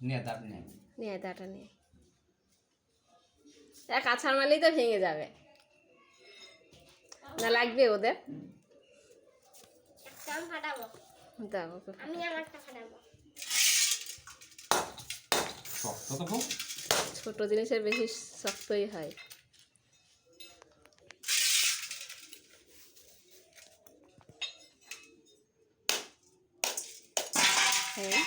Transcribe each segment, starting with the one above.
নিয়ে দাটা নিয়ে এক আছাড় মারলেই তো ভেঙে যাবে না লাগবে ওদের দাও আমি আমারটা ফাটাবো শক্ত তো খুব ছোট জিনিসের বেশি শক্তই হয় হ্যাঁ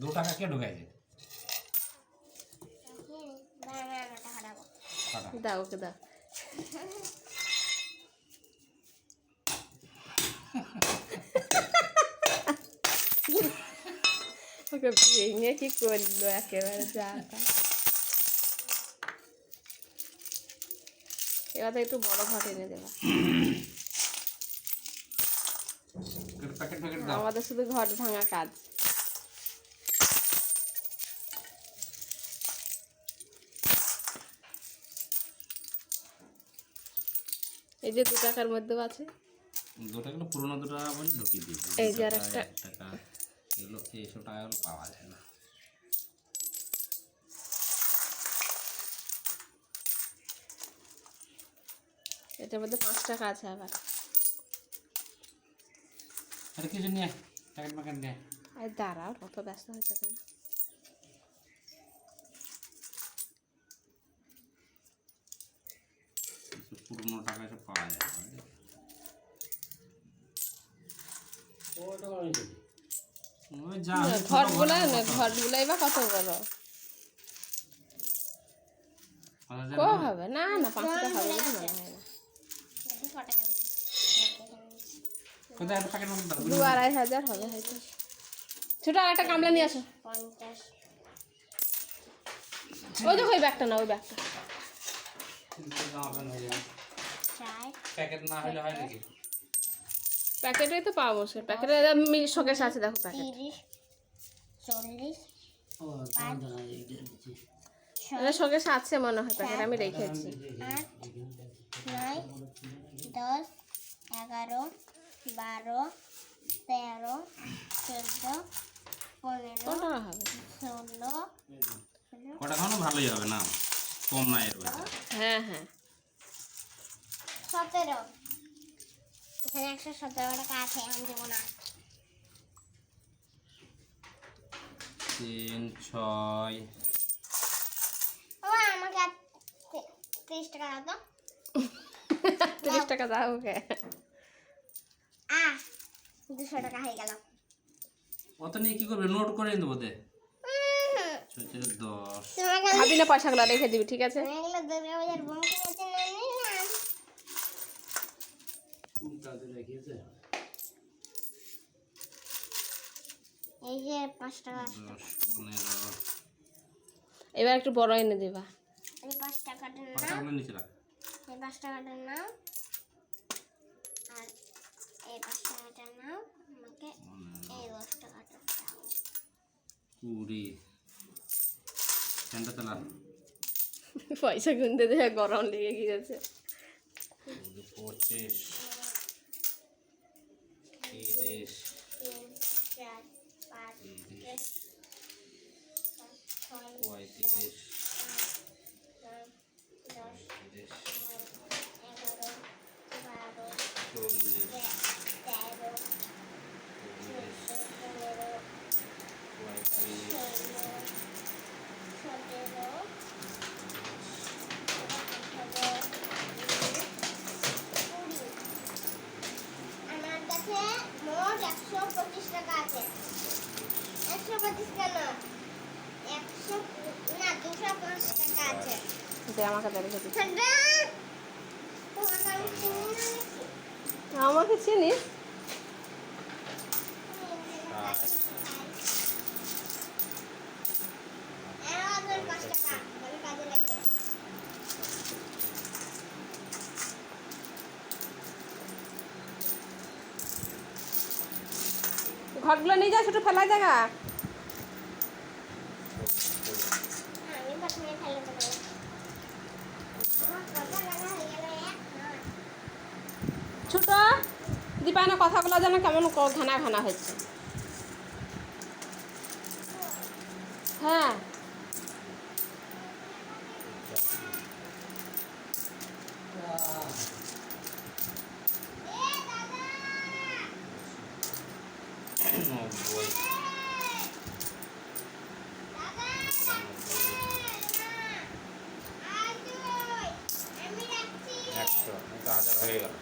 2 টাকা কে ঢুকাইছে দাও ওকে দাও ওকে ভেঙে কি করলো একেবারে যা এবার একটু বড় ঘট এনে দেবা আমাদের শুধু ঘট ভাঙা কাজ এই যে 2 টাকার মধ্যেও আছে 2 টাকা পুরনো 2 টাকা বলে ঢুকিয়ে দিয়েছি এই যে আর একটা টাকা এগুলো 100 টাকা পাওয়া যায় না এটার মধ্যে 5 টাকা আছে আবার আরে কিছু নিয়ে প্যাকেট প্যাকেট নিয়ে আর দাঁড়াও কত ব্যস্ত হয়েছে কেন পুরনো টাকা সব পাওয়া যায় ঘটগুলাই বা কত বড় হবে না না 5 টাকা হবে বলে মনে হয় না 2-2.5 হবে হয়তো ছোট আর একটা কামলা নিয়ে আসো 50 ওই দেখো ওই ব্যাগটা না ওই ব্যাগটা প্যাকেট না হলে হয় নাকি প্যাকেটে তো পাবো সে প্যাকেটে শোকেস আছে দেখো প্যাকেট 30 40 শোকেস আছে মনে হয় প্যাকেট আমি রেখেছি 8 9 10 11 12 13 14 15 কত টাকা হবে 16 কটা খানো ভালোই হবে না কম না এর হ্যাঁ হ্যাঁ 17 এখানে 117 টাকা আছে আমি দেবো না 3 6 ও আমাকে 30 টাকা দাও 30 টাকা দাও ওকে 200 টাকা হয়ে গেল অত নিয়ে কি করবে নোট করে দেবো দে 10 খাবি না পয়সাগুলো রেখে দিবি ঠিক আছে এগুলো দুর্গাবাজার বোম কিনেছে না নিলাম এই যে 5 টাকা 10 15 এবার একটু বড় এনে দেবা এই 5 টাকাটা নাও টাকাগুলো নিচে রাখ এই 5 টাকাটা নাও আর এই 5 টাকাটা নাও আমাকে এই 10 টাকাটা দাও 20 ফ্যানটা চালা পয়সা গুনতে দেখে গরম লেগে গিয়েছে 25 30 3 4 5 6 35 আমার কাছে মোট 125 টাকা আছে 125 কেন 100 না 205 টাকা আছে দে আমাকে দে রেখে দিই তোমাকে আমি চিনি না আমাকে চিনিস ঘরগুলো নিয়ে যা ছোট ফেলাই দেখা আমি প্রথমে ফেলে দেবো আমার কত লাগা হয়ে গেল 1 ছোট দীপায়নের কথাগুলো যেন কেমন ঘানা ঘানা হচ্ছে। হ্যাঁ, নব্বই, আমি রাখছি। 100, 1000 হয়ে গেল।